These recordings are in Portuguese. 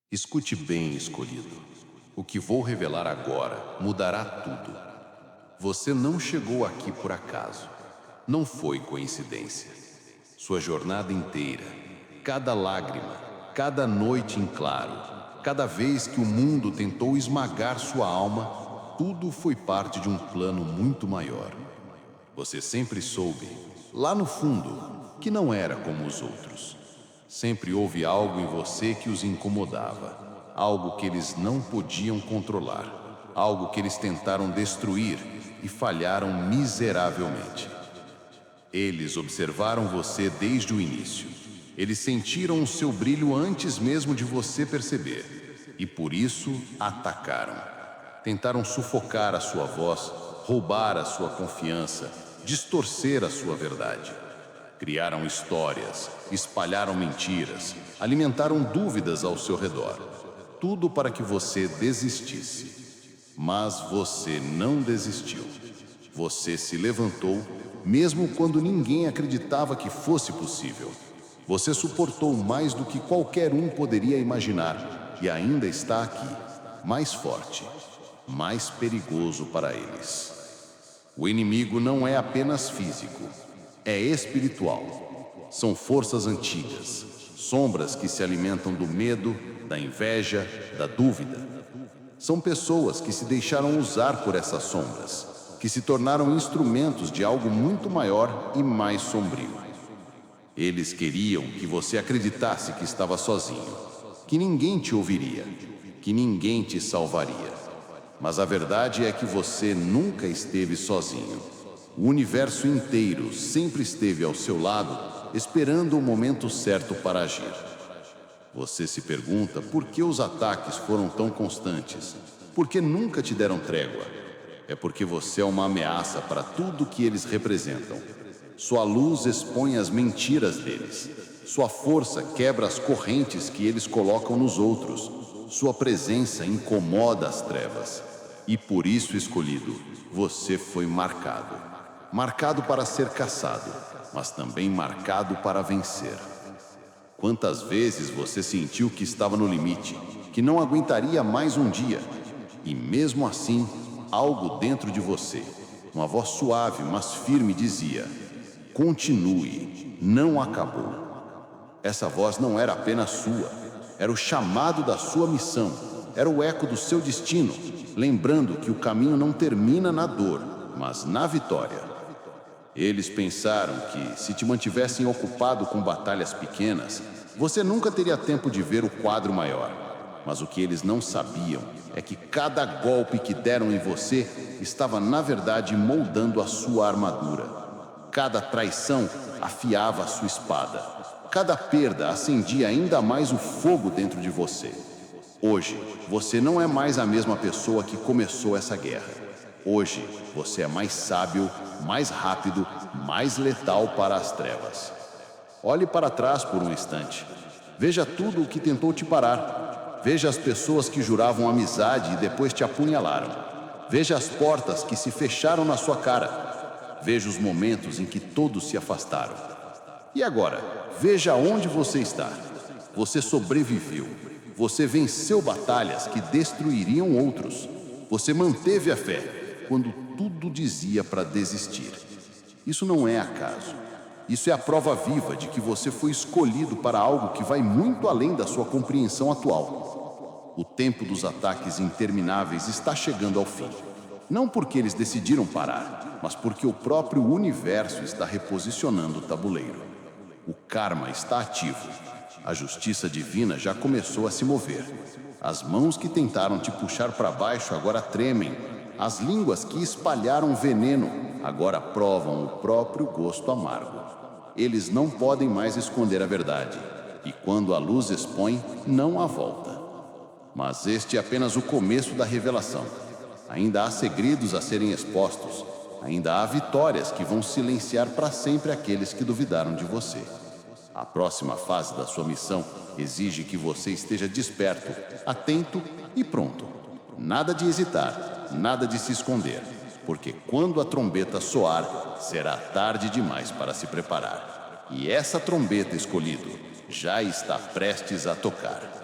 Escute bem, escolhido. O que vou revelar agora mudará tudo. Você não chegou aqui por acaso. Não foi coincidência. Sua jornada inteira, cada lágrima, cada noite em claro, cada vez que o mundo tentou esmagar sua alma, tudo foi parte de um plano muito maior. Você sempre soube, lá no fundo, que não era como os outros. Sempre houve algo em você que os incomodava, algo que eles não podiam controlar, algo que eles tentaram destruir e falharam miseravelmente. Eles observaram você desde o início. Eles sentiram o seu brilho antes mesmo de você perceber, e por isso atacaram. Tentaram sufocar a sua voz, roubar a sua confiança, distorcer a sua verdade. Criaram histórias, espalharam mentiras, alimentaram dúvidas ao seu redor. Tudo para que você desistisse. Mas você não desistiu. Você se levantou, mesmo quando ninguém acreditava que fosse possível. Você suportou mais do que qualquer um poderia imaginar e ainda está aqui, mais forte, mais perigoso para eles. O inimigo não é apenas físico, é espiritual. São forças antigas, sombras que se alimentam do medo, da inveja, da dúvida. São pessoas que se deixaram usar por essas sombras, que se tornaram instrumentos de algo muito maior e mais sombrio. Eles queriam que você acreditasse que estava sozinho, que ninguém te ouviria, que ninguém te salvaria. Mas a verdade é que você nunca esteve sozinho. O universo inteiro sempre esteve ao seu lado, esperando o momento certo para agir. Você se pergunta por que os ataques foram tão constantes, por que nunca te deram trégua. É porque você é uma ameaça para tudo que eles representam. Sua luz expõe as mentiras deles. Sua força quebra as correntes que eles colocam nos outros. Sua presença incomoda as trevas. E por isso, escolhido, você foi marcado. Marcado para ser caçado, mas também marcado para vencer. Quantas vezes você sentiu que estava no limite, que não aguentaria mais um dia, e mesmo assim, algo dentro de você, uma voz suave, mas firme dizia: continue, não acabou. Essa voz não era apenas sua, era o chamado da sua missão, era o eco do seu destino, lembrando que o caminho não termina na dor, mas na vitória. Eles pensaram que, se te mantivessem ocupado com batalhas pequenas, você nunca teria tempo de ver o quadro maior. Mas o que eles não sabiam é que cada golpe que deram em você estava, na verdade, moldando a sua armadura. Cada traição afiava a sua espada. Cada perda acendia ainda mais o fogo dentro de você. Hoje, você não é mais a mesma pessoa que começou essa guerra. Hoje, você é mais sábio, mais rápido, mais letal para as trevas. Olhe para trás por um instante. Veja tudo o que tentou te parar. Veja as pessoas que juravam amizade e depois te apunhalaram. Veja as portas que se fecharam na sua cara. Veja os momentos em que todos se afastaram. E agora, veja onde você está. Você sobreviveu. Você venceu batalhas que destruiriam outros. Você manteve a fé quando tudo dizia para desistir. Isso não é acaso. Isso é a prova viva de que você foi escolhido para algo que vai muito além da sua compreensão atual. O tempo dos ataques intermináveis está chegando ao fim. Não porque eles decidiram parar, mas porque o próprio universo está reposicionando o tabuleiro. O karma está ativo. A justiça divina já começou a se mover. As mãos que tentaram te puxar para baixo agora tremem. As línguas que espalharam veneno agora provam o próprio gosto amargo. Eles não podem mais esconder a verdade. E quando a luz expõe, não há volta. Mas este é apenas o começo da revelação. Ainda há segredos a serem expostos. Ainda há vitórias que vão silenciar para sempre aqueles que duvidaram de você. A próxima fase da sua missão exige que você esteja desperto, atento e pronto. Nada de hesitar, nada de se esconder, porque quando a trombeta soar, será tarde demais para se preparar. E essa trombeta, escolhido, já está prestes a tocar.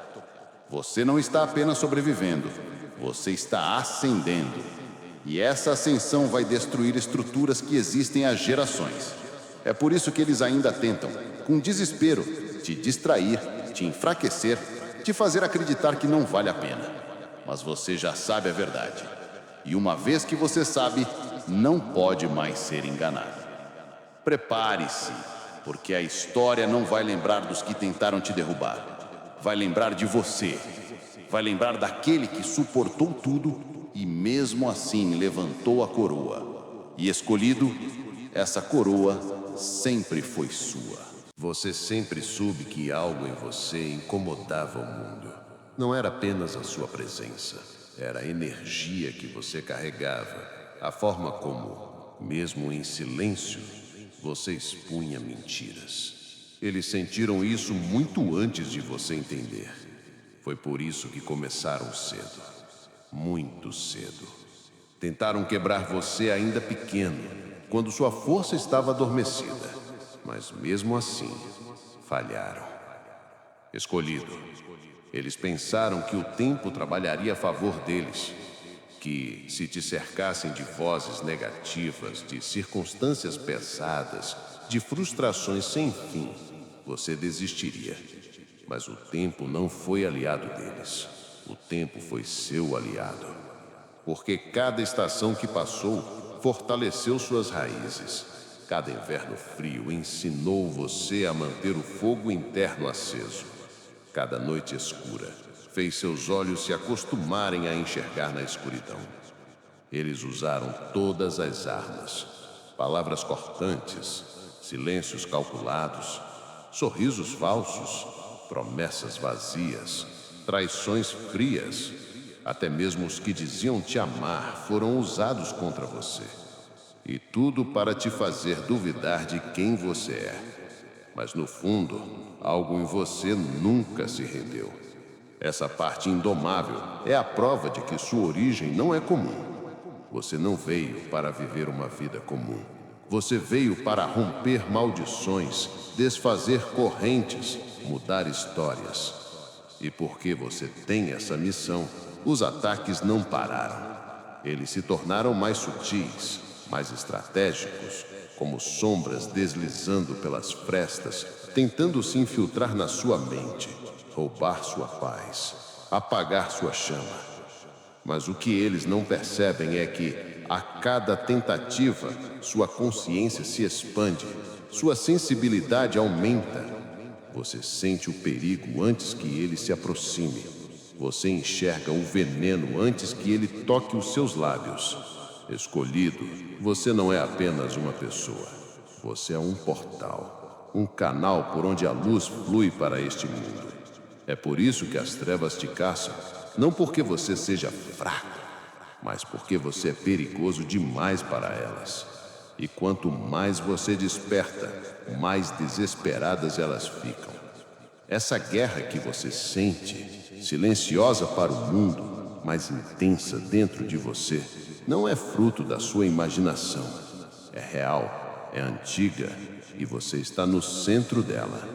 Você não está apenas sobrevivendo, você está ascendendo. E essa ascensão vai destruir estruturas que existem há gerações. É por isso que eles ainda tentam, com desespero, te distrair, te enfraquecer, te fazer acreditar que não vale a pena. Mas você já sabe a verdade. E uma vez que você sabe, não pode mais ser enganado. Prepare-se, porque a história não vai lembrar dos que tentaram te derrubar. Vai lembrar de você. Vai lembrar daquele que suportou tudo e mesmo assim levantou a coroa. E escolhido, essa coroa sempre foi sua. Você sempre soube que algo em você incomodava o mundo. Não era apenas a sua presença, era a energia que você carregava, a forma como, mesmo em silêncio, você expunha mentiras. Eles sentiram isso muito antes de você entender. Foi por isso que começaram cedo, muito cedo. Tentaram quebrar você ainda pequeno, quando sua força estava adormecida. Mas mesmo assim, falharam. Escolhido, eles pensaram que o tempo trabalharia a favor deles, que se te cercassem de vozes negativas, de circunstâncias pesadas, de frustrações sem fim, você desistiria. Mas o tempo não foi aliado deles. O tempo foi seu aliado. Porque cada estação que passou fortaleceu suas raízes. Cada inverno frio ensinou você a manter o fogo interno aceso. Cada noite escura fez seus olhos se acostumarem a enxergar na escuridão. Eles usaram todas as armas. Palavras cortantes, silêncios calculados, sorrisos falsos, promessas vazias, traições frias. Até mesmo os que diziam te amar foram usados contra você. E tudo para te fazer duvidar de quem você é. Mas no fundo, algo em você nunca se rendeu. Essa parte indomável é a prova de que sua origem não é comum. Você não veio para viver uma vida comum. Você veio para romper maldições, desfazer correntes, mudar histórias. E porque você tem essa missão, os ataques não pararam. Eles se tornaram mais sutis, mais estratégicos, como sombras deslizando pelas frestas, tentando se infiltrar na sua mente, roubar sua paz, apagar sua chama. Mas o que eles não percebem é que, a cada tentativa, sua consciência se expande, sua sensibilidade aumenta. Você sente o perigo antes que ele se aproxime. Você enxerga o veneno antes que ele toque os seus lábios. Escolhido, você não é apenas uma pessoa. Você é um portal, um canal por onde a luz flui para este mundo. É por isso que as trevas te caçam, não porque você seja fraco, mas porque você é perigoso demais para elas. E quanto mais você desperta, mais desesperadas elas ficam. Essa guerra que você sente, silenciosa para o mundo, mas intensa dentro de você, não é fruto da sua imaginação. É real, é antiga e você está no centro dela.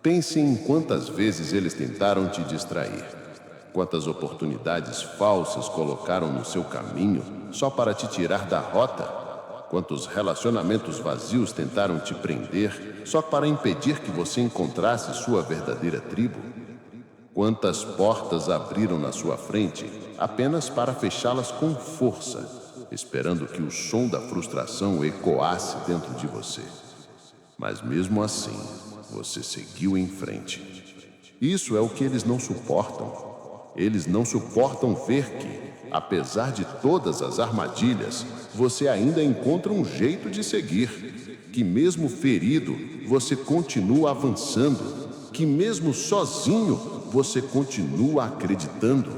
Pense em quantas vezes eles tentaram te distrair. Quantas oportunidades falsas colocaram no seu caminho só para te tirar da rota? Quantos relacionamentos vazios tentaram te prender só para impedir que você encontrasse sua verdadeira tribo? Quantas portas abriram na sua frente apenas para fechá-las com força, esperando que o som da frustração ecoasse dentro de você? Mas mesmo assim, você seguiu em frente. Isso é o que eles não suportam. Eles não suportam ver que, apesar de todas as armadilhas, você ainda encontra um jeito de seguir. Que mesmo ferido, você continua avançando. Que mesmo sozinho, você continua acreditando.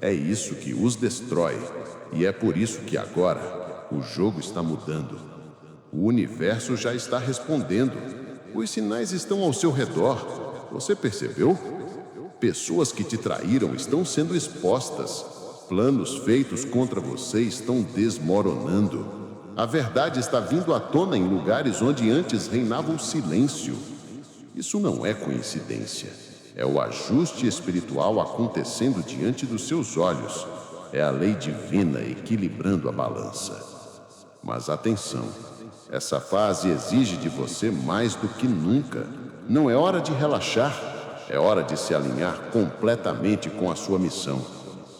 É isso que os destrói. E é por isso que agora, o jogo está mudando. O universo já está respondendo. Os sinais estão ao seu redor. Você percebeu? Pessoas que te traíram estão sendo expostas. Planos feitos contra você estão desmoronando. A verdade está vindo à tona em lugares onde antes reinava o silêncio. Isso não é coincidência. É o ajuste espiritual acontecendo diante dos seus olhos. É a lei divina equilibrando a balança. Mas atenção, essa fase exige de você mais do que nunca. Não é hora de relaxar, é hora de se alinhar completamente com a sua missão.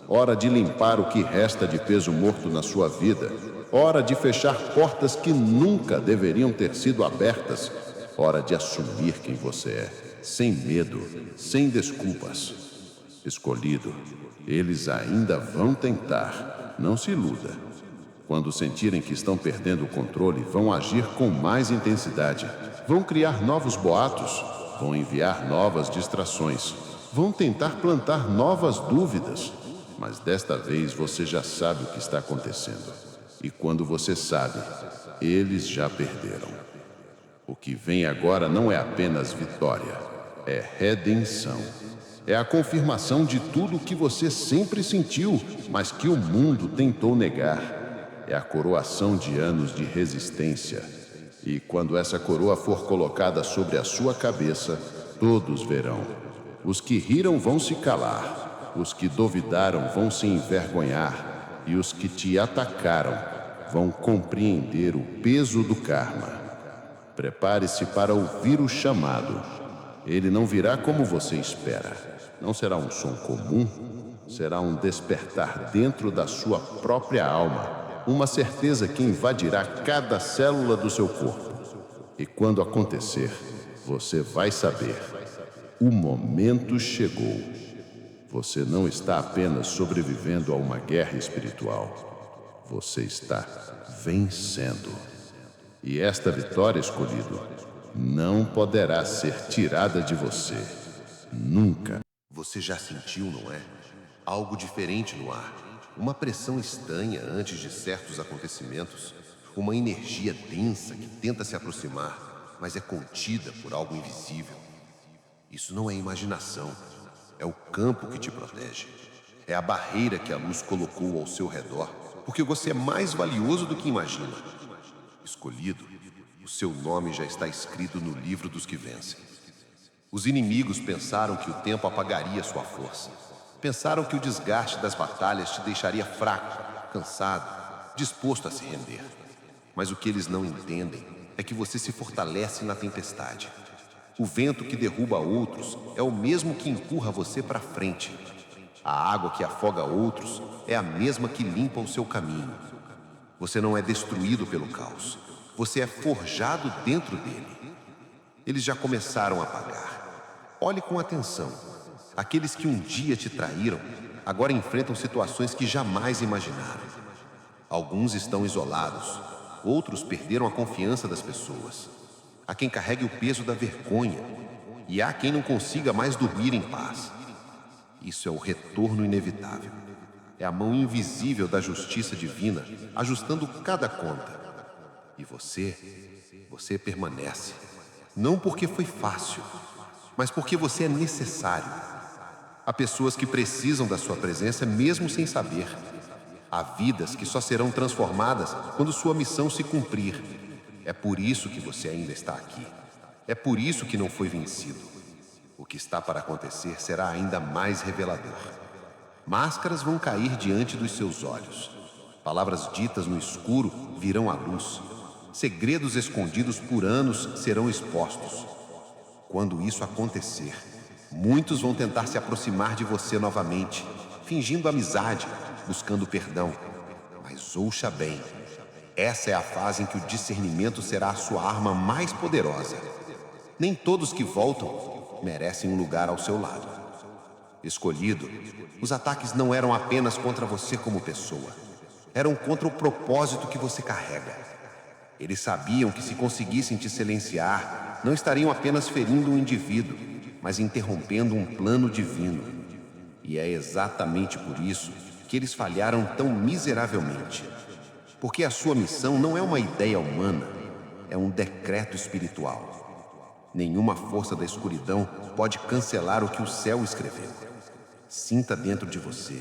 Hora de limpar o que resta de peso morto na sua vida. Hora de fechar portas que nunca deveriam ter sido abertas. Hora de assumir quem você é, sem medo, sem desculpas. Escolhido, eles ainda vão tentar. Não se iluda. Quando sentirem que estão perdendo o controle, vão agir com mais intensidade. Vão criar novos boatos, vão enviar novas distrações, vão tentar plantar novas dúvidas. Mas desta vez você já sabe o que está acontecendo. E quando você sabe, eles já perderam. O que vem agora não é apenas vitória, é redenção. É a confirmação de tudo o que você sempre sentiu, mas que o mundo tentou negar. É a coroação de anos de resistência. E quando essa coroa for colocada sobre a sua cabeça, todos verão. Os que riram vão se calar, os que duvidaram vão se envergonhar, e os que te atacaram vão compreender o peso do karma. Prepare-se para ouvir o chamado. Ele não virá como você espera. Não será um som comum, será um despertar dentro da sua própria alma. Uma certeza que invadirá cada célula do seu corpo. E quando acontecer, você vai saber. O momento chegou. Você não está apenas sobrevivendo a uma guerra espiritual. Você está vencendo. E esta vitória, escolhido, não poderá ser tirada de você. Nunca. Você já sentiu, não é? Algo diferente no ar. Uma pressão estranha antes de certos acontecimentos. Uma energia densa que tenta se aproximar, mas é contida por algo invisível. Isso não é imaginação. É o campo que te protege. É a barreira que a luz colocou ao seu redor, porque você é mais valioso do que imagina. Escolhido, o seu nome já está escrito no livro dos que vencem. Os inimigos pensaram que o tempo apagaria sua força. Pensaram que o desgaste das batalhas te deixaria fraco, cansado, disposto a se render. Mas o que eles não entendem é que você se fortalece na tempestade. O vento que derruba outros é o mesmo que empurra você para frente. A água que afoga outros é a mesma que limpa o seu caminho. Você não é destruído pelo caos. Você é forjado dentro dele. Eles já começaram a pagar. Olhe com atenção. Aqueles que um dia te traíram, agora enfrentam situações que jamais imaginaram. Alguns estão isolados. Outros perderam a confiança das pessoas. Há quem carregue o peso da vergonha. E há quem não consiga mais dormir em paz. Isso é o retorno inevitável. É a mão invisível da justiça divina ajustando cada conta. E você permanece. Não porque foi fácil, mas porque você é necessário. Há pessoas que precisam da sua presença mesmo sem saber. Há vidas que só serão transformadas quando sua missão se cumprir. É por isso que você ainda está aqui. É por isso que não foi vencido. O que está para acontecer será ainda mais revelador. Máscaras vão cair diante dos seus olhos. Palavras ditas no escuro virão à luz. Segredos escondidos por anos serão expostos. Quando isso acontecer, muitos vão tentar se aproximar de você novamente, fingindo amizade, buscando perdão. Mas ouça bem, essa é a fase em que o discernimento será a sua arma mais poderosa. Nem todos que voltam merecem um lugar ao seu lado. Escolhido, os ataques não eram apenas contra você como pessoa. Eram contra o propósito que você carrega. Eles sabiam que se conseguissem te silenciar, não estariam apenas ferindo um indivíduo, mas interrompendo um plano divino. E é exatamente por isso que eles falharam tão miseravelmente. Porque a sua missão não é uma ideia humana, é um decreto espiritual. Nenhuma força da escuridão pode cancelar o que o céu escreveu. Sinta dentro de você.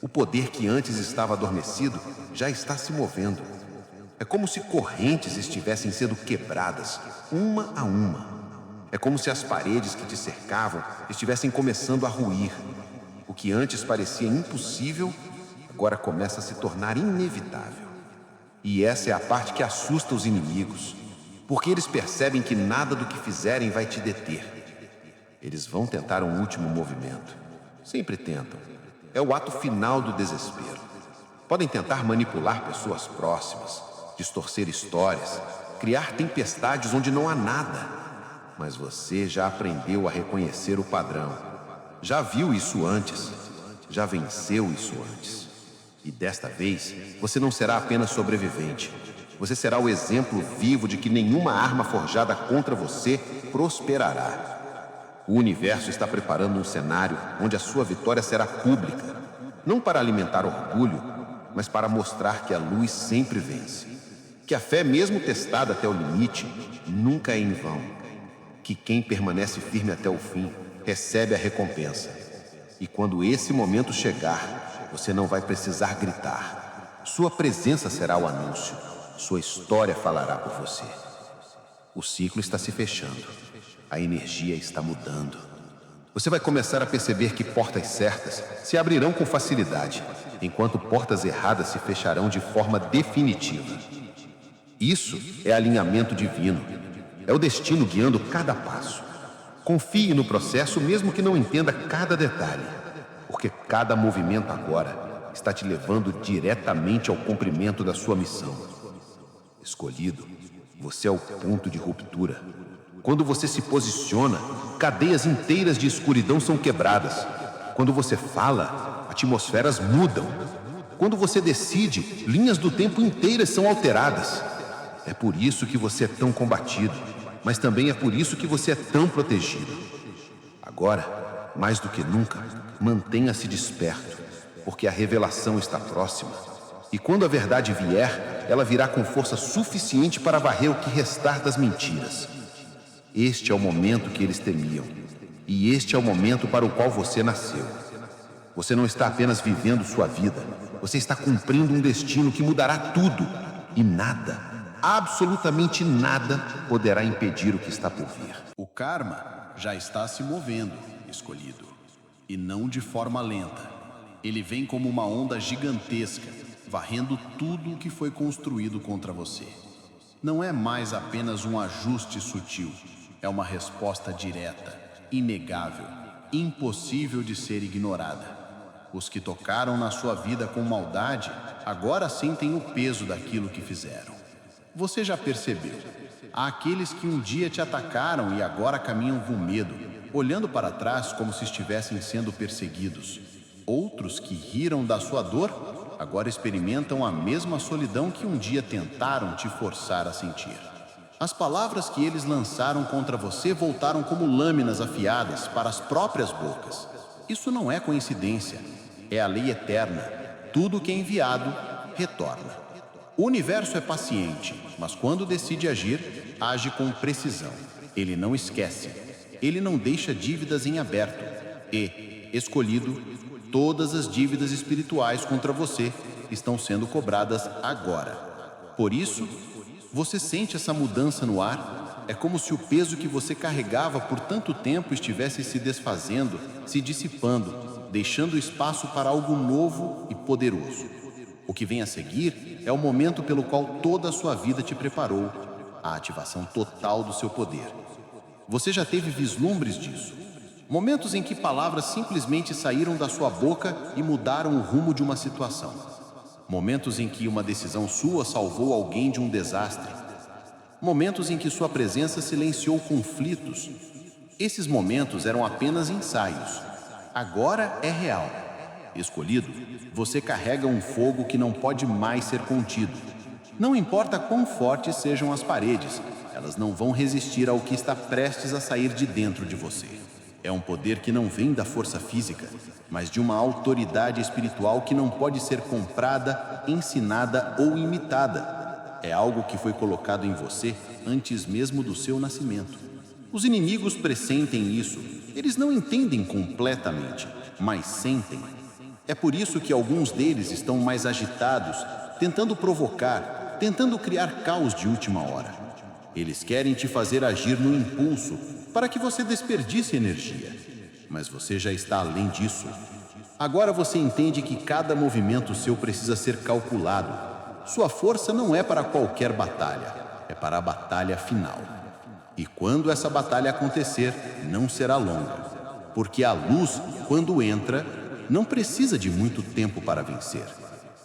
O poder que antes estava adormecido já está se movendo. É como se correntes estivessem sendo quebradas, uma a uma. É como se as paredes que te cercavam estivessem começando a ruir. O que antes parecia impossível, agora começa a se tornar inevitável. E essa é a parte que assusta os inimigos, porque eles percebem que nada do que fizerem vai te deter. Eles vão tentar um último movimento. Sempre tentam. É o ato final do desespero. Podem tentar manipular pessoas próximas, distorcer histórias, criar tempestades onde não há nada. Mas você já aprendeu a reconhecer o padrão. Já viu isso antes. Já venceu isso antes. E desta vez, você não será apenas sobrevivente. Você será o exemplo vivo de que nenhuma arma forjada contra você prosperará. O universo está preparando um cenário onde a sua vitória será pública. Não para alimentar orgulho, mas para mostrar que a luz sempre vence. Que a fé, mesmo testada até o limite, nunca é em vão. Que quem permanece firme até o fim recebe a recompensa. E quando esse momento chegar, você não vai precisar gritar. Sua presença será o anúncio. Sua história falará por você. O ciclo está se fechando. A energia está mudando. Você vai começar a perceber que portas certas se abrirão com facilidade, enquanto portas erradas se fecharão de forma definitiva. Isso é alinhamento divino. É o destino guiando cada passo. Confie no processo mesmo que não entenda cada detalhe, porque cada movimento agora está te levando diretamente ao cumprimento da sua missão. Escolhido, você é o ponto de ruptura. Quando você se posiciona, cadeias inteiras de escuridão são quebradas. Quando você fala, atmosferas mudam. Quando você decide, linhas do tempo inteiras são alteradas. É por isso que você é tão combatido, mas também é por isso que você é tão protegido. Agora, mais do que nunca, mantenha-se desperto, porque a revelação está próxima. E quando a verdade vier, ela virá com força suficiente para varrer o que restar das mentiras. Este é o momento que eles temiam. E este é o momento para o qual você nasceu. Você não está apenas vivendo sua vida. Você está cumprindo um destino que mudará tudo. E nada, absolutamente nada, poderá impedir o que está por vir. O karma já está se movendo, escolhido. E não de forma lenta. Ele vem como uma onda gigantesca, varrendo tudo o que foi construído contra você. Não é mais apenas um ajuste sutil. É uma resposta direta, inegável, impossível de ser ignorada. Os que tocaram na sua vida com maldade, agora sentem o peso daquilo que fizeram. Você já percebeu? Há aqueles que um dia te atacaram e agora caminham com medo, olhando para trás como se estivessem sendo perseguidos. Outros que riram da sua dor, agora experimentam a mesma solidão que um dia tentaram te forçar a sentir. As palavras que eles lançaram contra você voltaram como lâminas afiadas para as próprias bocas. Isso não é coincidência, é a lei eterna. Tudo que é enviado, retorna. O universo é paciente, mas quando decide agir, age com precisão. Ele não esquece, ele não deixa dívidas em aberto. E, escolhido, todas as dívidas espirituais contra você estão sendo cobradas agora. Por isso, você sente essa mudança no ar? É como se o peso que você carregava por tanto tempo estivesse se desfazendo, se dissipando, deixando espaço para algo novo e poderoso. O que vem a seguir é o momento pelo qual toda a sua vida te preparou, a ativação total do seu poder. Você já teve vislumbres disso? Momentos em que palavras simplesmente saíram da sua boca e mudaram o rumo de uma situação. Momentos em que uma decisão sua salvou alguém de um desastre. Momentos em que sua presença silenciou conflitos. Esses momentos eram apenas ensaios. Agora é real. Escolhido, você carrega um fogo que não pode mais ser contido. Não importa quão fortes sejam as paredes, elas não vão resistir ao que está prestes a sair de dentro de você. É um poder que não vem da força física, mas de uma autoridade espiritual que não pode ser comprada, ensinada ou imitada. É algo que foi colocado em você antes mesmo do seu nascimento. Os inimigos pressentem isso. Eles não entendem completamente, mas sentem. É por isso que alguns deles estão mais agitados, tentando provocar, tentando criar caos de última hora. Eles querem te fazer agir no impulso para que você desperdice energia. Mas você já está além disso. Agora você entende que cada movimento seu precisa ser calculado. Sua força não é para qualquer batalha, é para a batalha final. E quando essa batalha acontecer, não será longa. Porque a luz, quando entra, não precisa de muito tempo para vencer.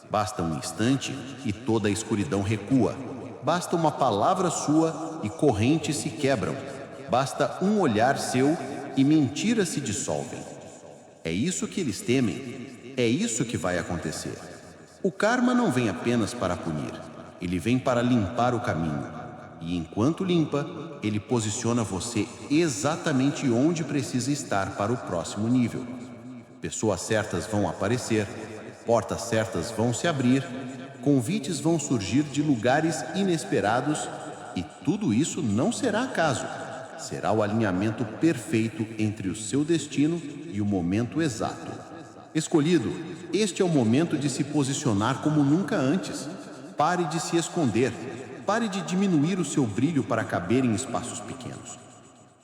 Basta um instante e toda a escuridão recua. Basta uma palavra sua e correntes se quebram. Basta um olhar seu e mentiras se dissolvem. É isso que eles temem. É isso que vai acontecer. O karma não vem apenas para punir. Ele vem para limpar o caminho. E enquanto limpa, ele posiciona você exatamente onde precisa estar para o próximo nível. Pessoas certas vão aparecer, portas certas vão se abrir, convites vão surgir de lugares inesperados e tudo isso não será acaso. Será o alinhamento perfeito entre o seu destino e o momento exato. Escolhido, este é o momento de se posicionar como nunca antes. Pare de se esconder. Pare de diminuir o seu brilho para caber em espaços pequenos.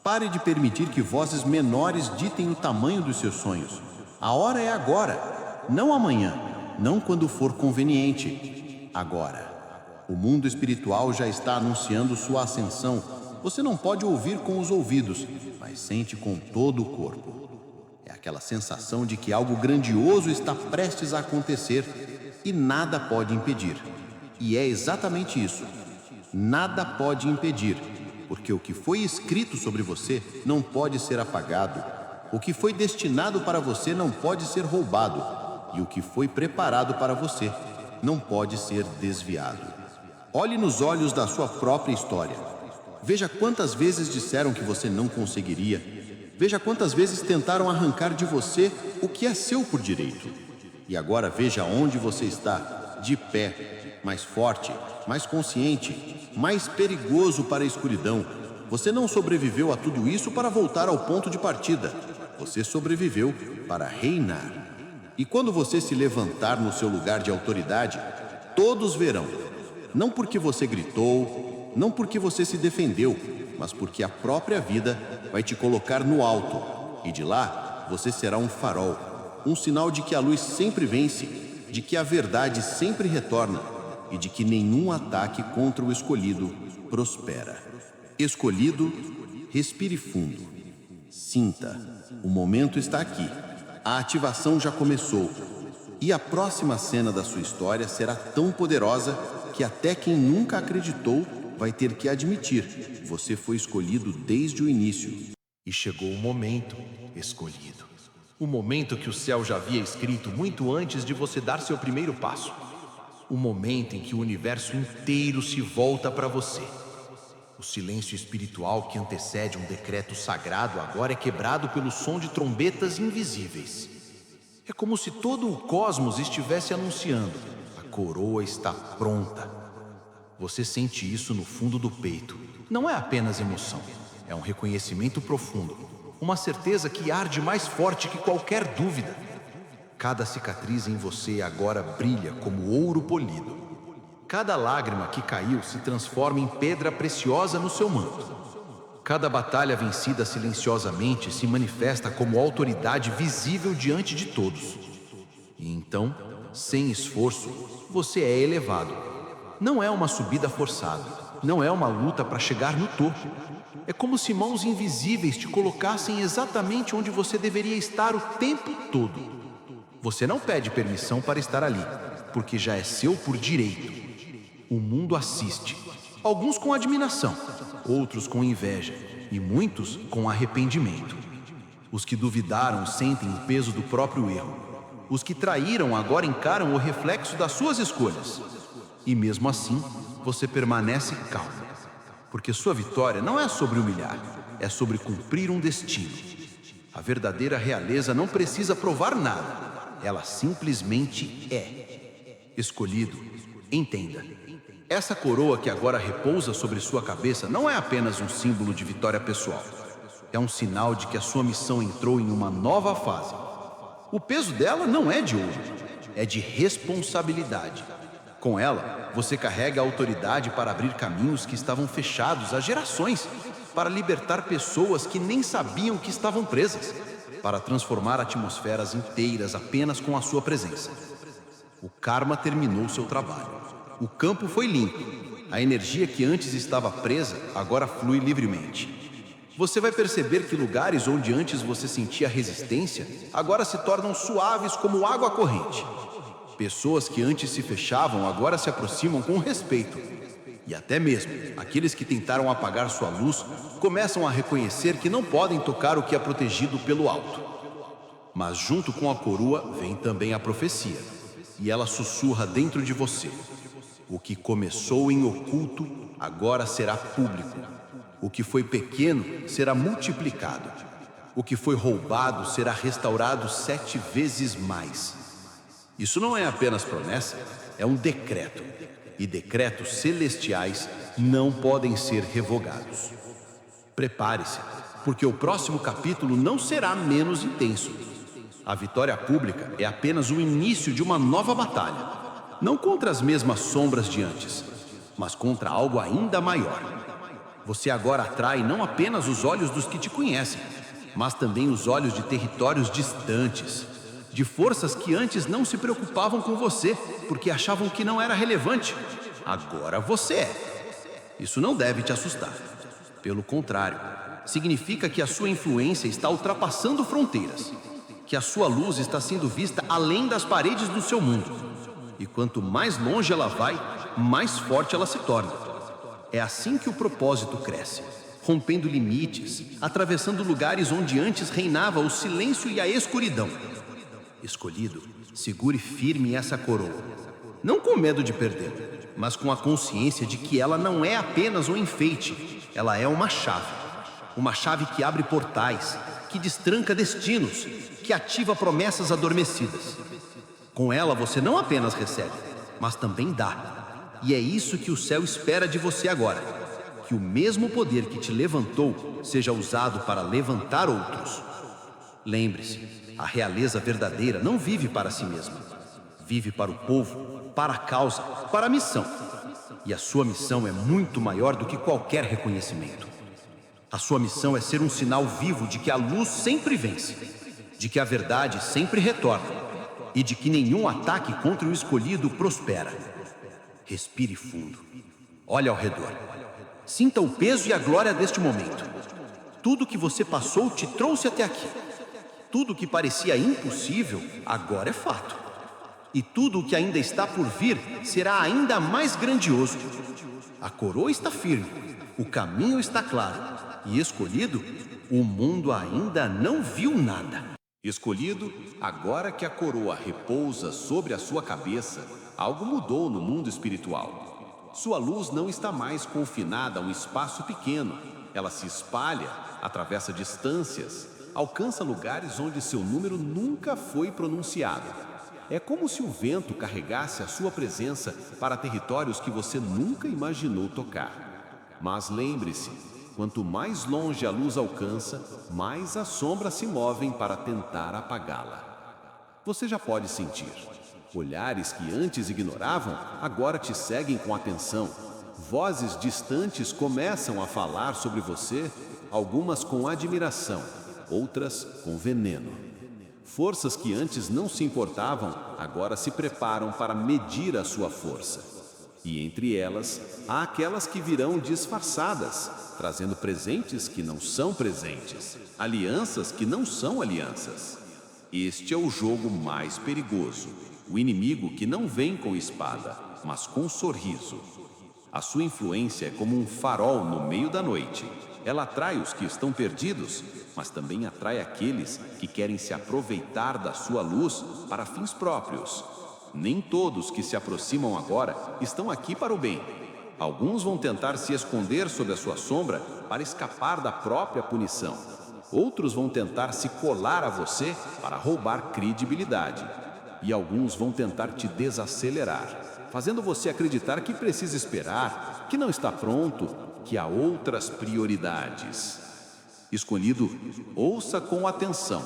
Pare de permitir que vozes menores ditem o tamanho dos seus sonhos. A hora é agora, não amanhã, não quando for conveniente. Agora. O mundo espiritual já está anunciando sua ascensão. Você não pode ouvir com os ouvidos, mas sente com todo o corpo. É aquela sensação de que algo grandioso está prestes a acontecer e nada pode impedir. E é exatamente isso. Nada pode impedir, porque o que foi escrito sobre você não pode ser apagado. O que foi destinado para você não pode ser roubado. E o que foi preparado para você não pode ser desviado. Olhe nos olhos da sua própria história. Veja quantas vezes disseram que você não conseguiria. Veja quantas vezes tentaram arrancar de você o que é seu por direito. E agora veja onde você está, de pé, mais forte, mais consciente, mais perigoso para a escuridão. Você não sobreviveu a tudo isso para voltar ao ponto de partida. Você sobreviveu para reinar. E quando você se levantar no seu lugar de autoridade, todos verão. Não porque você gritou, não porque você se defendeu, mas porque a própria vida vai te colocar no alto. E de lá, você será um farol, um sinal de que a luz sempre vence, de que a verdade sempre retorna e de que nenhum ataque contra o escolhido prospera. Escolhido, respire fundo. Sinta, o momento está aqui. A ativação já começou. E a próxima cena da sua história será tão poderosa que até quem nunca acreditou vai ter que admitir: você foi escolhido desde o início. E chegou o momento escolhido. O momento que o céu já havia escrito muito antes de você dar seu primeiro passo. O momento em que o universo inteiro se volta para você. O silêncio espiritual que antecede um decreto sagrado agora é quebrado pelo som de trombetas invisíveis. É como se todo o cosmos estivesse anunciando: a coroa está pronta. Você sente isso no fundo do peito. Não é apenas emoção, é um reconhecimento profundo, uma certeza que arde mais forte que qualquer dúvida. Cada cicatriz em você agora brilha como ouro polido. Cada lágrima que caiu se transforma em pedra preciosa no seu manto. Cada batalha vencida silenciosamente se manifesta como autoridade visível diante de todos. E então, sem esforço, você é elevado. Não é uma subida forçada, não é uma luta para chegar no topo. É como se mãos invisíveis te colocassem exatamente onde você deveria estar o tempo todo. Você não pede permissão para estar ali, porque já é seu por direito. O mundo assiste, alguns com admiração, outros com inveja e muitos com arrependimento. Os que duvidaram sentem o peso do próprio erro. Os que traíram agora encaram o reflexo das suas escolhas. E mesmo assim, você permanece calmo, porque sua vitória não é sobre humilhar, é sobre cumprir um destino. A verdadeira realeza não precisa provar nada, ela simplesmente é. Escolhido, entenda. Essa coroa que agora repousa sobre sua cabeça não é apenas um símbolo de vitória pessoal. É um sinal de que a sua missão entrou em uma nova fase. O peso dela não é de ouro, é de responsabilidade. Com ela, você carrega a autoridade para abrir caminhos que estavam fechados há gerações, para libertar pessoas que nem sabiam que estavam presas, para transformar atmosferas inteiras apenas com a sua presença. O karma terminou seu trabalho. O campo foi limpo. A energia que antes estava presa agora flui livremente. Você vai perceber que lugares onde antes você sentia resistência agora se tornam suaves como água corrente. Pessoas que antes se fechavam agora se aproximam com respeito. E até mesmo aqueles que tentaram apagar sua luz começam a reconhecer que não podem tocar o que é protegido pelo alto. Mas junto com a coroa vem também a profecia, e ela sussurra dentro de você. O que começou em oculto agora será público. O que foi pequeno será multiplicado. O que foi roubado será restaurado 7 vezes mais. Isso não é apenas promessa, é um decreto. E decretos celestiais não podem ser revogados. Prepare-se, porque o próximo capítulo não será menos intenso. A vitória pública é apenas o início de uma nova batalha. Não contra as mesmas sombras de antes, mas contra algo ainda maior. Você agora atrai não apenas os olhos dos que te conhecem, mas também os olhos de territórios distantes, de forças que antes não se preocupavam com você, porque achavam que não era relevante. Agora você é. Isso não deve te assustar. Pelo contrário, significa que a sua influência está ultrapassando fronteiras, que a sua luz está sendo vista além das paredes do seu mundo. E quanto mais longe ela vai, mais forte ela se torna. É assim que o propósito cresce, rompendo limites, atravessando lugares onde antes reinava o silêncio e a escuridão. Escolhido, segure firme essa coroa. Não com medo de perder, mas com a consciência de que ela não é apenas um enfeite, ela é uma chave. Uma chave que abre portais, que destranca destinos, que ativa promessas adormecidas. Com ela você não apenas recebe, mas também dá. E é isso que o céu espera de você agora. Que o mesmo poder que te levantou seja usado para levantar outros. Lembre-se, a realeza verdadeira não vive para si mesma. Vive para o povo, para a causa, para a missão. E a sua missão é muito maior do que qualquer reconhecimento. A sua missão é ser um sinal vivo de que a luz sempre vence, de que a verdade sempre retorna e de que nenhum ataque contra o escolhido prospera. Respire fundo. Olhe ao redor. Sinta o peso e a glória deste momento. Tudo que você passou te trouxe até aqui. Tudo que parecia impossível, agora é fato. E tudo o que ainda está por vir será ainda mais grandioso. A coroa está firme, o caminho está claro. E escolhido, o mundo ainda não viu nada. Escolhido, agora que a coroa repousa sobre a sua cabeça, algo mudou no mundo espiritual. Sua luz não está mais confinada a um espaço pequeno. Ela se espalha, atravessa distâncias, alcança lugares onde seu número nunca foi pronunciado. É como se o vento carregasse a sua presença para territórios que você nunca imaginou tocar. Mas lembre-se, quanto mais longe a luz alcança, mais as sombras se movem para tentar apagá-la. Você já pode sentir. Olhares que antes ignoravam, agora te seguem com atenção. Vozes distantes começam a falar sobre você, algumas com admiração, outras com veneno. Forças que antes não se importavam, agora se preparam para medir a sua força. E entre elas, há aquelas que virão disfarçadas, trazendo presentes que não são presentes, alianças que não são alianças. Este é o jogo mais perigoso. O inimigo que não vem com espada, mas com sorriso. A sua influência é como um farol no meio da noite. Ela atrai os que estão perdidos, mas também atrai aqueles que querem se aproveitar da sua luz para fins próprios. Nem todos que se aproximam agora estão aqui para o bem. Alguns vão tentar se esconder sob a sua sombra para escapar da própria punição. Outros vão tentar se colar a você para roubar credibilidade. E alguns vão tentar te desacelerar, fazendo você acreditar que precisa esperar, que não está pronto, que há outras prioridades. Escolhido, ouça com atenção.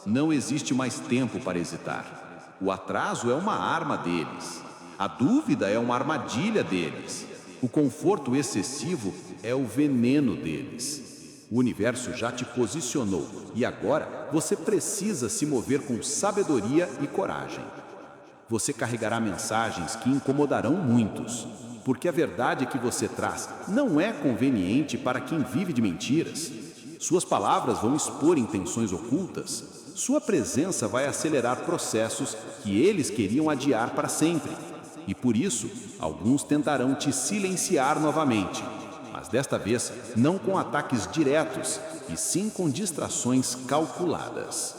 Não existe mais tempo para hesitar. O atraso é uma arma deles. A dúvida é uma armadilha deles. O conforto excessivo é o veneno deles. O universo já te posicionou e agora você precisa se mover com sabedoria e coragem. Você carregará mensagens que incomodarão muitos, porque a verdade que você traz não é conveniente para quem vive de mentiras. Suas palavras vão expor intenções ocultas. Sua presença vai acelerar processos que eles queriam adiar para sempre. E por isso, alguns tentarão te silenciar novamente, mas desta vez não com ataques diretos, e sim com distrações calculadas.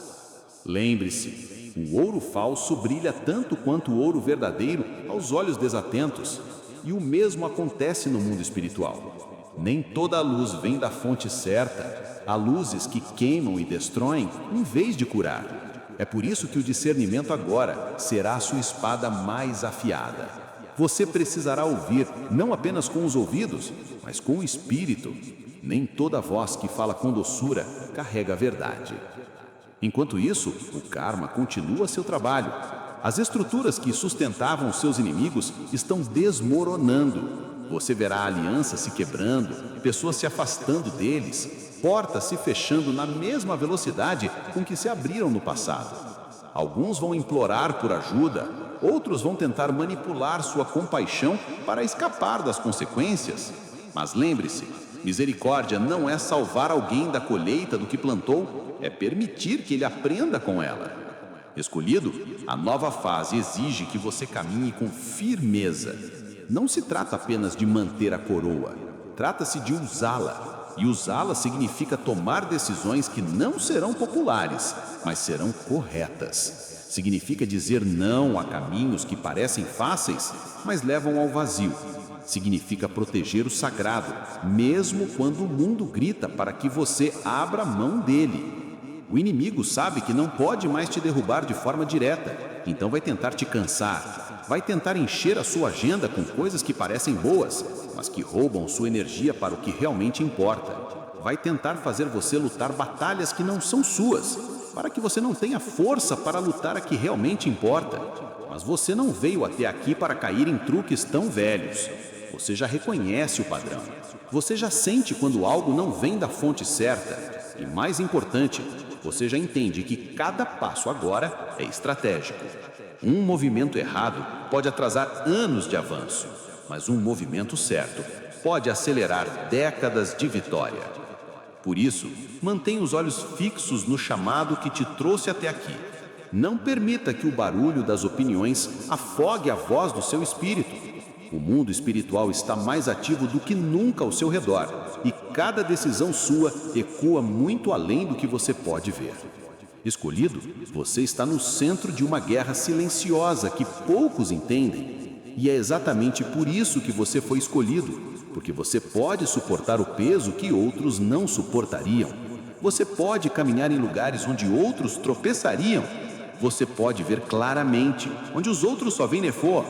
Lembre-se, o ouro falso brilha tanto quanto o ouro verdadeiro aos olhos desatentos, e o mesmo acontece no mundo espiritual. Nem toda a luz vem da fonte certa. Há luzes que queimam e destroem em vez de curar. É por isso que o discernimento agora será a sua espada mais afiada. Você precisará ouvir, não apenas com os ouvidos, mas com o espírito. Nem toda voz que fala com doçura carrega a verdade. Enquanto isso, o karma continua seu trabalho. As estruturas que sustentavam seus inimigos estão desmoronando. Você verá alianças se quebrando, pessoas se afastando deles, portas se fechando na mesma velocidade com que se abriram no passado. Alguns vão implorar por ajuda, outros vão tentar manipular sua compaixão para escapar das consequências. Mas lembre-se, misericórdia não é salvar alguém da colheita do que plantou, é permitir que ele aprenda com ela. Escolhido, a nova fase exige que você caminhe com firmeza. Não se trata apenas de manter a coroa, trata-se de usá-la. E usá-la significa tomar decisões que não serão populares, mas serão corretas. Significa dizer não a caminhos que parecem fáceis, mas levam ao vazio. Significa proteger o sagrado, mesmo quando o mundo grita para que você abra mão dele. O inimigo sabe que não pode mais te derrubar de forma direta, então vai tentar te cansar. Vai tentar encher a sua agenda com coisas que parecem boas, mas que roubam sua energia para o que realmente importa. Vai tentar fazer você lutar batalhas que não são suas, para que você não tenha força para lutar a que realmente importa. Mas você não veio até aqui para cair em truques tão velhos. Você já reconhece o padrão. Você já sente quando algo não vem da fonte certa. E mais importante, você já entende que cada passo agora é estratégico. Um movimento errado pode atrasar anos de avanço, mas um movimento certo pode acelerar décadas de vitória. Por isso, mantenha os olhos fixos no chamado que te trouxe até aqui. Não permita que o barulho das opiniões afogue a voz do seu espírito. O mundo espiritual está mais ativo do que nunca ao seu redor, e cada decisão sua ecoa muito além do que você pode ver. Escolhido, você está no centro de uma guerra silenciosa que poucos entendem. E é exatamente por isso que você foi escolhido, porque você pode suportar o peso que outros não suportariam. Você pode caminhar em lugares onde outros tropeçariam. Você pode ver claramente onde os outros só veem nefor.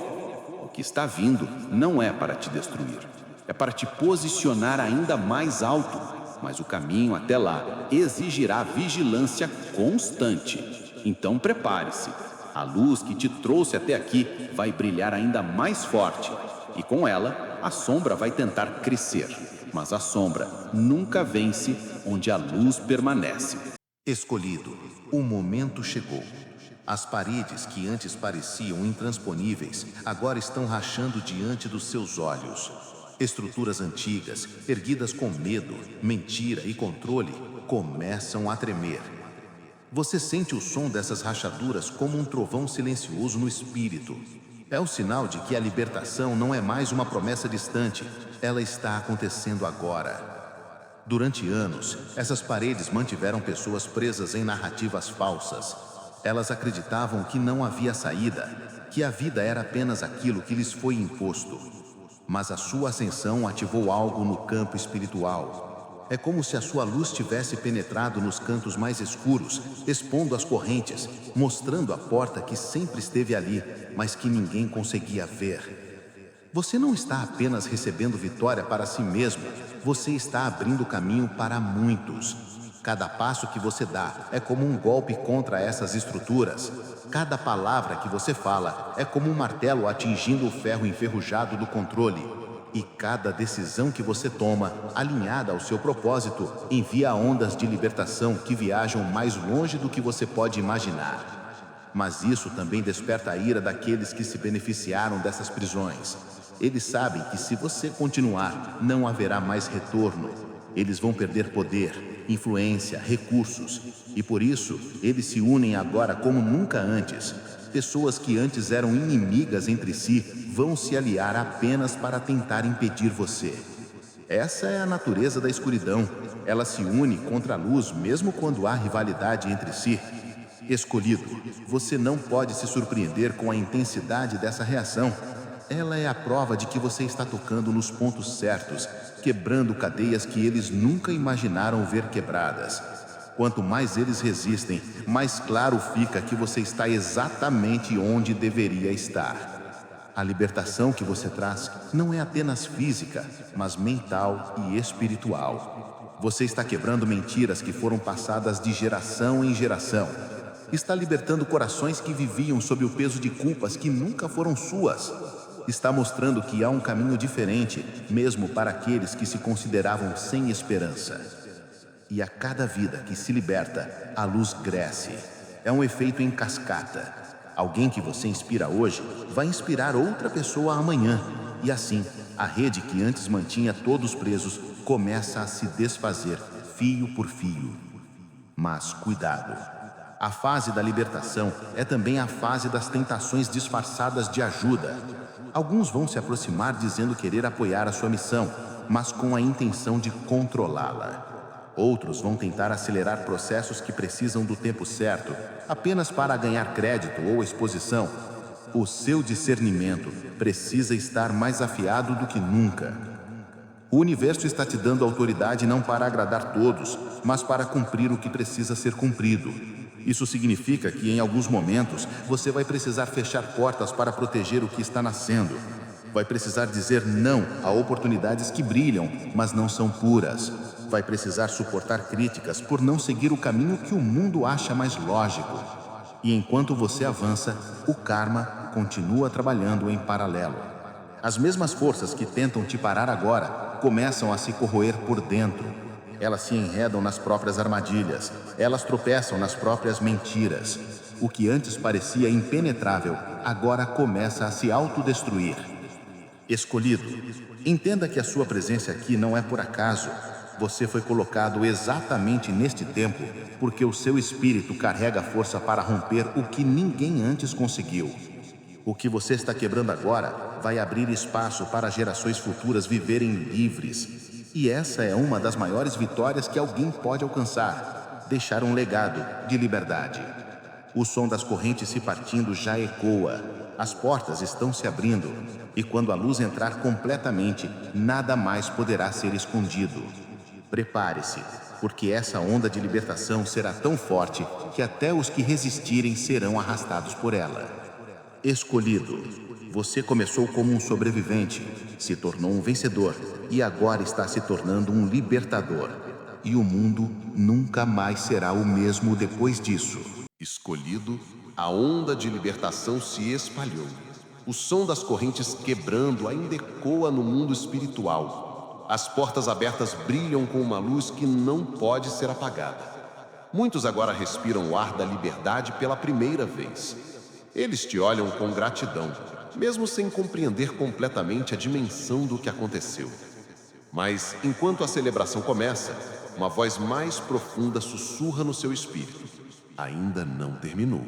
O que está vindo não é para te destruir, é para te posicionar ainda mais alto. Mas o caminho até lá exigirá vigilância constante. Então prepare-se. A luz que te trouxe até aqui vai brilhar ainda mais forte. E com ela, a sombra vai tentar crescer. Mas a sombra nunca vence onde a luz permanece. Escolhido, o momento chegou. As paredes que antes pareciam intransponíveis agora estão rachando diante dos seus olhos. Estruturas antigas, erguidas com medo, mentira e controle, começam a tremer. Você sente o som dessas rachaduras como um trovão silencioso no espírito. É o sinal de que a libertação não é mais uma promessa distante, ela está acontecendo agora. Durante anos, essas paredes mantiveram pessoas presas em narrativas falsas. Elas acreditavam que não havia saída, que a vida era apenas aquilo que lhes foi imposto. Mas a sua ascensão ativou algo no campo espiritual. É como se a sua luz tivesse penetrado nos cantos mais escuros, expondo as correntes, mostrando a porta que sempre esteve ali, mas que ninguém conseguia ver. Você não está apenas recebendo vitória para si mesmo, você está abrindo caminho para muitos. Cada passo que você dá é como um golpe contra essas estruturas. Cada palavra que você fala é como um martelo atingindo o ferro enferrujado do controle. E cada decisão que você toma, alinhada ao seu propósito, envia ondas de libertação que viajam mais longe do que você pode imaginar. Mas isso também desperta a ira daqueles que se beneficiaram dessas prisões. Eles sabem que se você continuar, não haverá mais retorno. Eles vão perder poder, influência, recursos. E por isso, eles se unem agora como nunca antes. Pessoas que antes eram inimigas entre si vão se aliar apenas para tentar impedir você. Essa é a natureza da escuridão. Ela se une contra a luz mesmo quando há rivalidade entre si. Escolhido, você não pode se surpreender com a intensidade dessa reação. Ela é a prova de que você está tocando nos pontos certos, quebrando cadeias que eles nunca imaginaram ver quebradas. Quanto mais eles resistem, mais claro fica que você está exatamente onde deveria estar. A libertação que você traz não é apenas física, mas mental e espiritual. Você está quebrando mentiras que foram passadas de geração em geração. Está libertando corações que viviam sob o peso de culpas que nunca foram suas. Está mostrando que há um caminho diferente, mesmo para aqueles que se consideravam sem esperança. E a cada vida que se liberta, a luz cresce. É um efeito em cascata. Alguém que você inspira hoje vai inspirar outra pessoa amanhã. E assim, a rede que antes mantinha todos presos começa a se desfazer, fio por fio. Mas cuidado. A fase da libertação é também a fase das tentações disfarçadas de ajuda. Alguns vão se aproximar dizendo querer apoiar a sua missão, mas com a intenção de controlá-la. Outros vão tentar acelerar processos que precisam do tempo certo, apenas para ganhar crédito ou exposição. O seu discernimento precisa estar mais afiado do que nunca. O universo está te dando autoridade não para agradar todos, mas para cumprir o que precisa ser cumprido. Isso significa que, em alguns momentos, você vai precisar fechar portas para proteger o que está nascendo. Vai precisar dizer não a oportunidades que brilham, mas não são puras. Vai precisar suportar críticas por não seguir o caminho que o mundo acha mais lógico. E enquanto você avança, o karma continua trabalhando em paralelo. As mesmas forças que tentam te parar agora começam a se corroer por dentro. Elas se enredam nas próprias armadilhas. Elas tropeçam nas próprias mentiras. O que antes parecia impenetrável, agora começa a se autodestruir. Escolhido, entenda que a sua presença aqui não é por acaso. Você foi colocado exatamente neste tempo porque o seu espírito carrega força para romper o que ninguém antes conseguiu. O que você está quebrando agora vai abrir espaço para gerações futuras viverem livres. E essa é uma das maiores vitórias que alguém pode alcançar: deixar um legado de liberdade. O som das correntes se partindo já ecoa. As portas estão se abrindo. E quando a luz entrar completamente, nada mais poderá ser escondido. Prepare-se, porque essa onda de libertação será tão forte que até os que resistirem serão arrastados por ela. Escolhido, você começou como um sobrevivente, se tornou um vencedor e agora está se tornando um libertador. E o mundo nunca mais será o mesmo depois disso. Escolhido, a onda de libertação se espalhou. O som das correntes quebrando ainda ecoa no mundo espiritual. As portas abertas brilham com uma luz que não pode ser apagada. Muitos agora respiram o ar da liberdade pela primeira vez. Eles te olham com gratidão, mesmo sem compreender completamente a dimensão do que aconteceu. Mas, enquanto a celebração começa, uma voz mais profunda sussurra no seu espírito: ainda não terminou.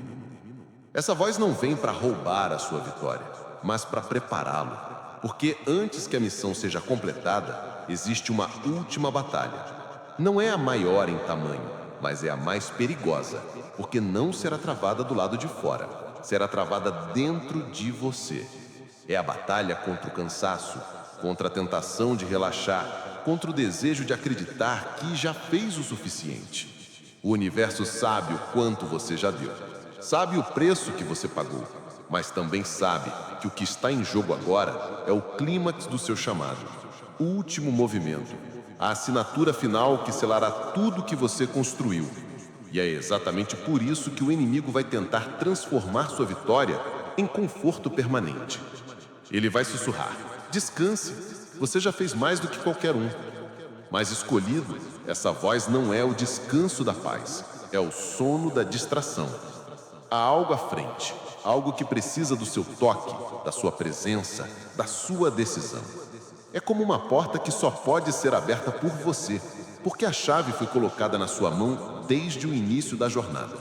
Essa voz não vem para roubar a sua vitória, mas para prepará-lo. Porque antes que a missão seja completada, existe uma última batalha. Não é a maior em tamanho, mas é a mais perigosa, porque não será travada do lado de fora, será travada dentro de você. É a batalha contra o cansaço, contra a tentação de relaxar, contra o desejo de acreditar que já fez o suficiente. O universo sabe o quanto você já deu, sabe o preço que você pagou, mas também sabe que o que está em jogo agora é o clímax do seu chamado, o último movimento, a assinatura final que selará tudo que você construiu. E é exatamente por isso que o inimigo vai tentar transformar sua vitória em conforto permanente. Ele vai sussurrar: descanse, você já fez mais do que qualquer um. Mas escolhido, essa voz não é o descanso da paz, é o sono da distração. Há algo à frente, algo que precisa do seu toque, da sua presença, da sua decisão. É como uma porta que só pode ser aberta por você, porque a chave foi colocada na sua mão desde o início da jornada.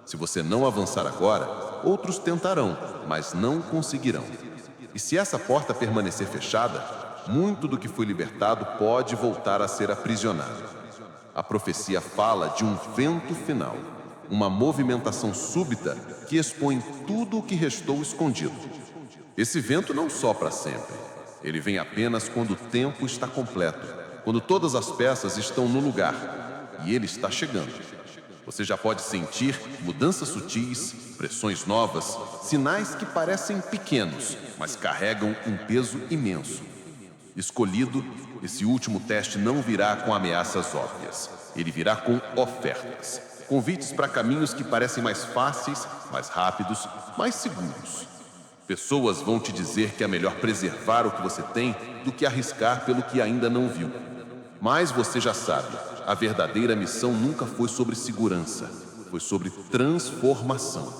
Se você não avançar agora, outros tentarão, mas não conseguirão. E se essa porta permanecer fechada, muito do que foi libertado pode voltar a ser aprisionado. A profecia fala de um vento final, uma movimentação súbita que expõe tudo o que restou escondido. Esse vento não sopra sempre. Ele vem apenas quando o tempo está completo, quando todas as peças estão no lugar. E ele está chegando. Você já pode sentir mudanças sutis, pressões novas, sinais que parecem pequenos, mas carregam um peso imenso. Escolhido, esse último teste não virá com ameaças óbvias. Ele virá com ofertas. Convites para caminhos que parecem mais fáceis, mais rápidos, mais seguros. Pessoas vão te dizer que é melhor preservar o que você tem do que arriscar pelo que ainda não viu. Mas você já sabe, a verdadeira missão nunca foi sobre segurança, foi sobre transformação.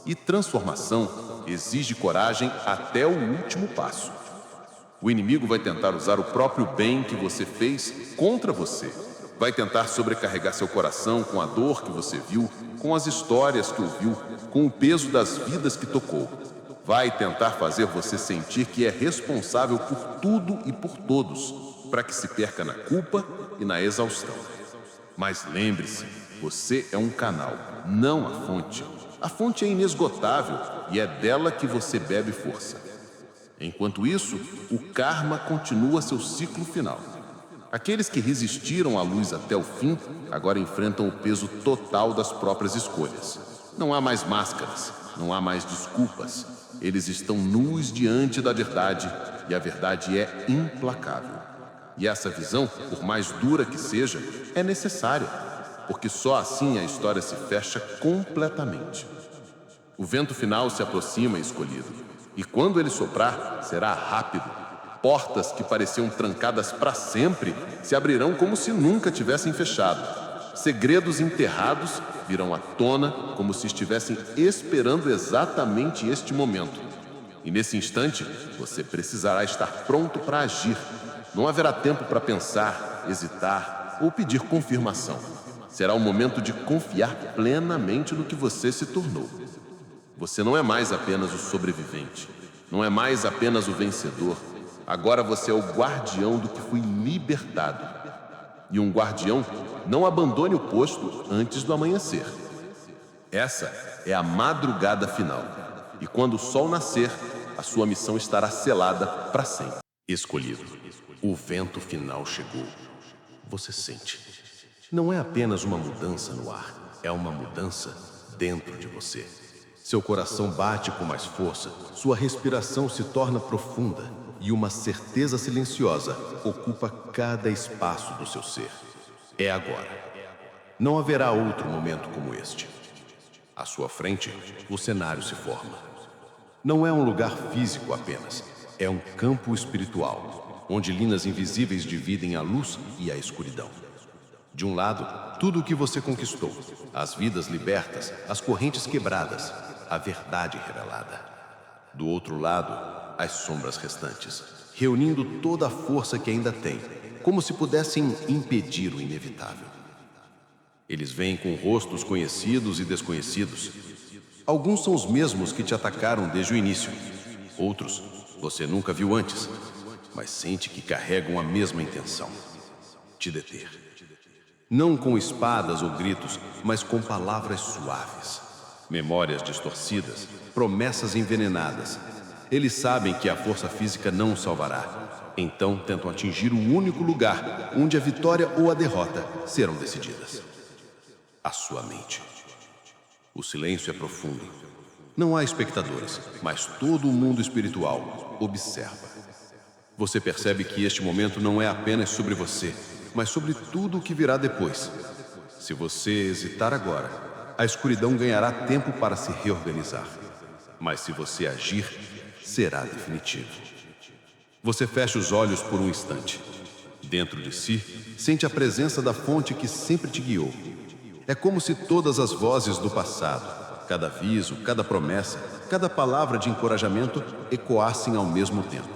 E transformação exige coragem até o último passo. O inimigo vai tentar usar o próprio bem que você fez contra você. Vai tentar sobrecarregar seu coração com a dor que você viu, com as histórias que ouviu, com o peso das vidas que tocou. Vai tentar fazer você sentir que é responsável por tudo e por todos, para que se perca na culpa e na exaustão. Mas lembre-se, você é um canal, não a fonte. A fonte é inesgotável e é dela que você bebe força. Enquanto isso, o karma continua seu ciclo final. Aqueles que resistiram à luz até o fim, agora enfrentam o peso total das próprias escolhas. Não há mais máscaras, não há mais desculpas. Eles estão nus diante da verdade, e a verdade é implacável. E essa visão, por mais dura que seja, é necessária, porque só assim a história se fecha completamente. O vento final se aproxima, escolhido, e quando ele soprar, será rápido. Portas que pareciam trancadas para sempre se abrirão como se nunca tivessem fechado. Segredos enterrados virão à tona como se estivessem esperando exatamente este momento. E nesse instante, você precisará estar pronto para agir. Não haverá tempo para pensar, hesitar ou pedir confirmação. Será o momento de confiar plenamente no que você se tornou. Você não é mais apenas o sobrevivente. Não é mais apenas o vencedor. Agora você é o guardião do que foi libertado. E um guardião não abandone o posto antes do amanhecer. Essa é a madrugada final. E quando o sol nascer, a sua missão estará selada para sempre. Escolhido. O vento final chegou. Você sente. Não é apenas uma mudança no ar, é uma mudança dentro de você. Seu coração bate com mais força, sua respiração se torna profunda e uma certeza silenciosa ocupa cada espaço do seu ser. É agora. Não haverá outro momento como este. À sua frente, o cenário se forma. Não é um lugar físico apenas, é um campo espiritual, onde linhas invisíveis dividem a luz e a escuridão. De um lado, tudo o que você conquistou, as vidas libertas, as correntes quebradas, a verdade revelada. Do outro lado, as sombras restantes, reunindo toda a força que ainda tem, como se pudessem impedir o inevitável. Eles vêm com rostos conhecidos e desconhecidos. Alguns são os mesmos que te atacaram desde o início. Outros você nunca viu antes, mas sente que carregam a mesma intenção: te deter. Não com espadas ou gritos, mas com palavras suaves. Memórias distorcidas, promessas envenenadas. Eles sabem que a força física não o salvará. Então tentam atingir o único lugar onde a vitória ou a derrota serão decididas: a sua mente. O silêncio é profundo. Não há espectadores, mas todo o mundo espiritual observa. Você percebe que este momento não é apenas sobre você, mas sobre tudo o que virá depois. Se você hesitar agora, a escuridão ganhará tempo para se reorganizar. Mas se você agir, será definitivo. Você fecha os olhos por um instante. Dentro de si, sente a presença da fonte que sempre te guiou. É como se todas as vozes do passado, cada aviso, cada promessa, cada palavra de encorajamento ecoassem ao mesmo tempo.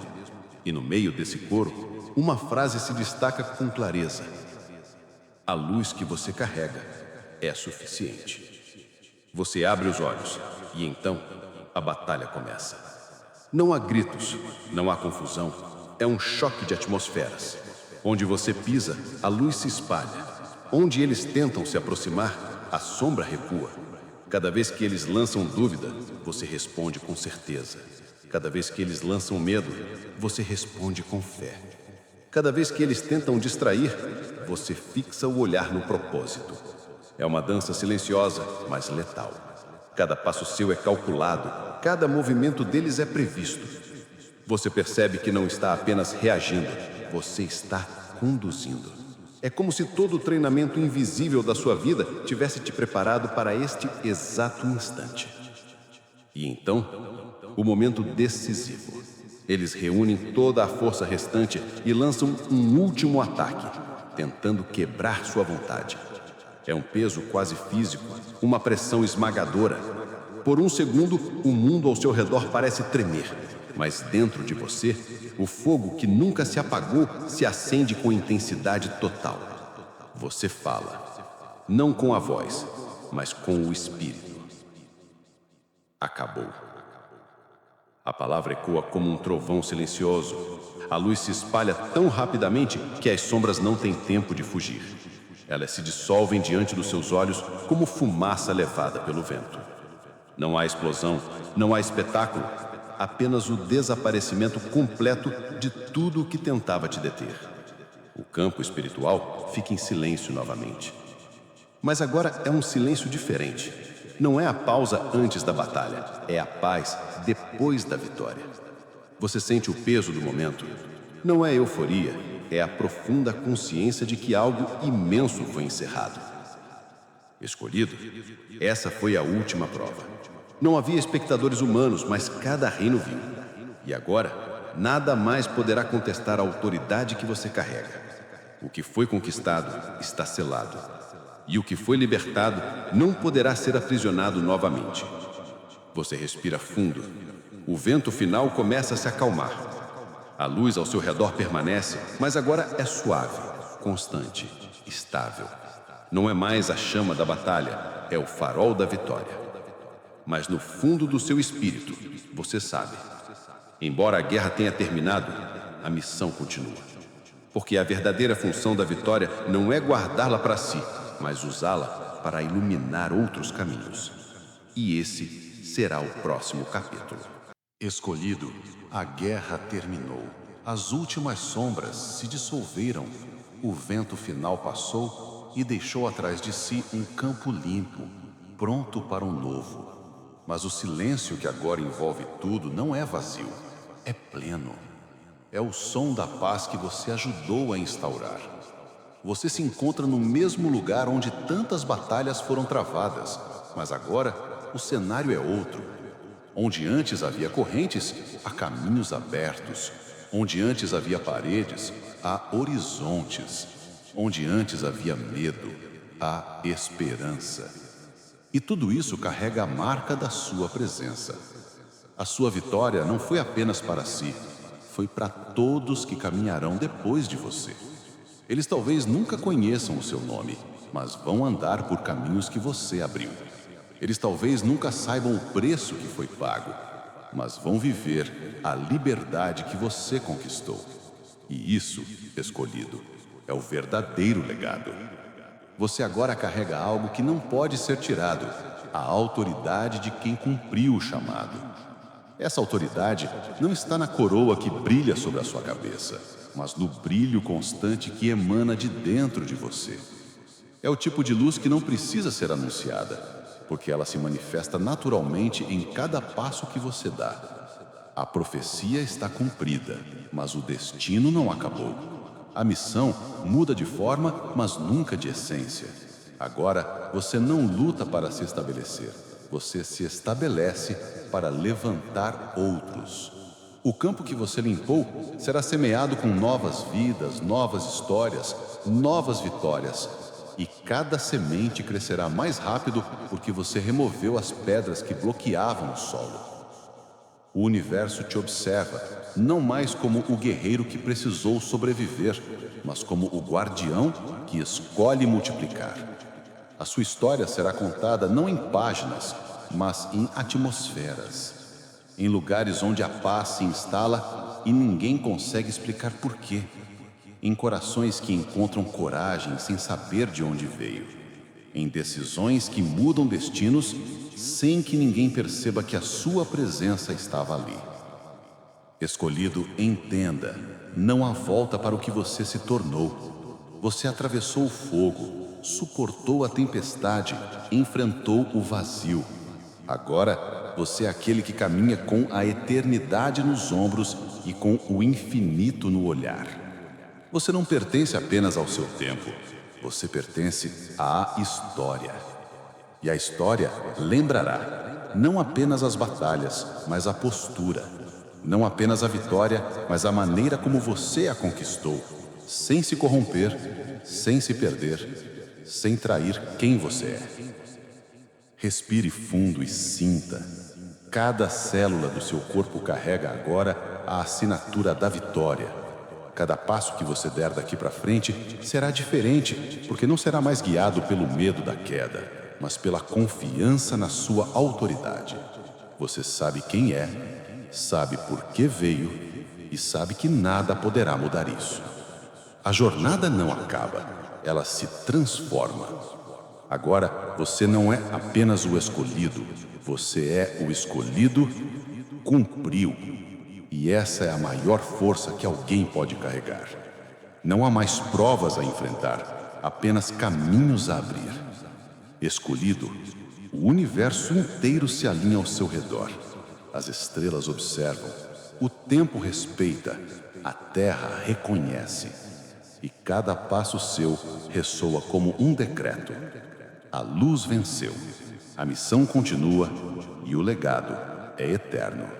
E no meio desse coro, uma frase se destaca com clareza: a luz que você carrega é suficiente. Você abre os olhos e então a batalha começa. Não há gritos, não há confusão, é um choque de atmosferas. Onde você pisa, a luz se espalha. Onde eles tentam se aproximar, a sombra recua. Cada vez que eles lançam dúvida, você responde com certeza. Cada vez que eles lançam medo, você responde com fé. Cada vez que eles tentam distrair, você fixa o olhar no propósito. É uma dança silenciosa, mas letal. Cada passo seu é calculado, cada movimento deles é previsto. Você percebe que não está apenas reagindo, você está conduzindo. É como se todo o treinamento invisível da sua vida tivesse te preparado para este exato instante. E então, o momento decisivo. Eles reúnem toda a força restante e lançam um último ataque, tentando quebrar sua vontade. É um peso quase físico, uma pressão esmagadora. Por um segundo, o mundo ao seu redor parece tremer, mas dentro de você, o fogo que nunca se apagou se acende com intensidade total. Você fala, não com a voz, mas com o espírito. Acabou. A palavra ecoa como um trovão silencioso. A luz se espalha tão rapidamente que as sombras não têm tempo de fugir. Elas se dissolvem diante dos seus olhos como fumaça levada pelo vento. Não há explosão, não há espetáculo, apenas o desaparecimento completo de tudo o que tentava te deter. O campo espiritual fica em silêncio novamente. Mas agora é um silêncio diferente. Não é a pausa antes da batalha, é a paz depois da vitória. Você sente o peso do momento. Não é euforia, é a profunda consciência de que algo imenso foi encerrado. Escolhido, essa foi a última prova. Não havia espectadores humanos, mas cada reino viu. E agora, nada mais poderá contestar a autoridade que você carrega. O que foi conquistado está selado. E o que foi libertado não poderá ser aprisionado novamente. Você respira fundo. O vento final começa a se acalmar. A luz ao seu redor permanece, mas agora é suave, constante, estável. Não é mais a chama da batalha, é o farol da vitória. Mas no fundo do seu espírito, você sabe. Embora a guerra tenha terminado, a missão continua. Porque a verdadeira função da vitória não é guardá-la para si, mas usá-la para iluminar outros caminhos. E esse será o próximo capítulo. Escolhido, a guerra terminou. As últimas sombras se dissolveram. O vento final passou e deixou atrás de si um campo limpo, pronto para um novo. Mas o silêncio que agora envolve tudo não é vazio, é pleno. É o som da paz que você ajudou a instaurar. Você se encontra no mesmo lugar onde tantas batalhas foram travadas, mas agora o cenário é outro. Onde antes havia correntes, há caminhos abertos. Onde antes havia paredes, há horizontes. Onde antes havia medo, há esperança. E tudo isso carrega a marca da sua presença. A sua vitória não foi apenas para si, foi para todos que caminharão depois de você. Eles talvez nunca conheçam o seu nome, mas vão andar por caminhos que você abriu. Eles talvez nunca saibam o preço que foi pago, mas vão viver a liberdade que você conquistou. E isso, escolhido, é o verdadeiro legado. Você agora carrega algo que não pode ser tirado, a autoridade de quem cumpriu o chamado. Essa autoridade não está na coroa que brilha sobre a sua cabeça, mas no brilho constante que emana de dentro de você. É o tipo de luz que não precisa ser anunciada, porque ela se manifesta naturalmente em cada passo que você dá. A profecia está cumprida, mas o destino não acabou. A missão muda de forma, mas nunca de essência. Agora, você não luta para se estabelecer. Você se estabelece para levantar outros. O campo que você limpou será semeado com novas vidas, novas histórias, novas vitórias. E cada semente crescerá mais rápido porque você removeu as pedras que bloqueavam o solo. O universo te observa, não mais como o guerreiro que precisou sobreviver, mas como o guardião que escolhe multiplicar. A sua história será contada não em páginas, mas em atmosferas. Em lugares onde a paz se instala e ninguém consegue explicar por quê. Em corações que encontram coragem sem saber de onde veio. Em decisões que mudam destinos sem que ninguém perceba que a sua presença estava ali. Escolhido, entenda, não há volta para o que você se tornou. Você atravessou o fogo, suportou a tempestade, enfrentou o vazio. Agora, você é aquele que caminha com a eternidade nos ombros e com o infinito no olhar. Você não pertence apenas ao seu tempo, você pertence à história. E a história lembrará não apenas as batalhas, mas a postura. Não apenas a vitória, mas a maneira como você a conquistou, sem se corromper, sem se perder, sem trair quem você é. Respire fundo e sinta. Cada célula do seu corpo carrega agora a assinatura da vitória. Cada passo que você der daqui para frente será diferente, porque não será mais guiado pelo medo da queda, mas pela confiança na sua autoridade. Você sabe quem é, sabe por que veio e sabe que nada poderá mudar isso. A jornada não acaba, ela se transforma. Agora, você não é apenas o escolhido, você é o escolhido cumpriu. E essa é a maior força que alguém pode carregar. Não há mais provas a enfrentar, apenas caminhos a abrir. Escolhido, o universo inteiro se alinha ao seu redor. As estrelas observam, o tempo respeita, a terra reconhece. E cada passo seu ressoa como um decreto. A luz venceu, a missão continua e o legado é eterno.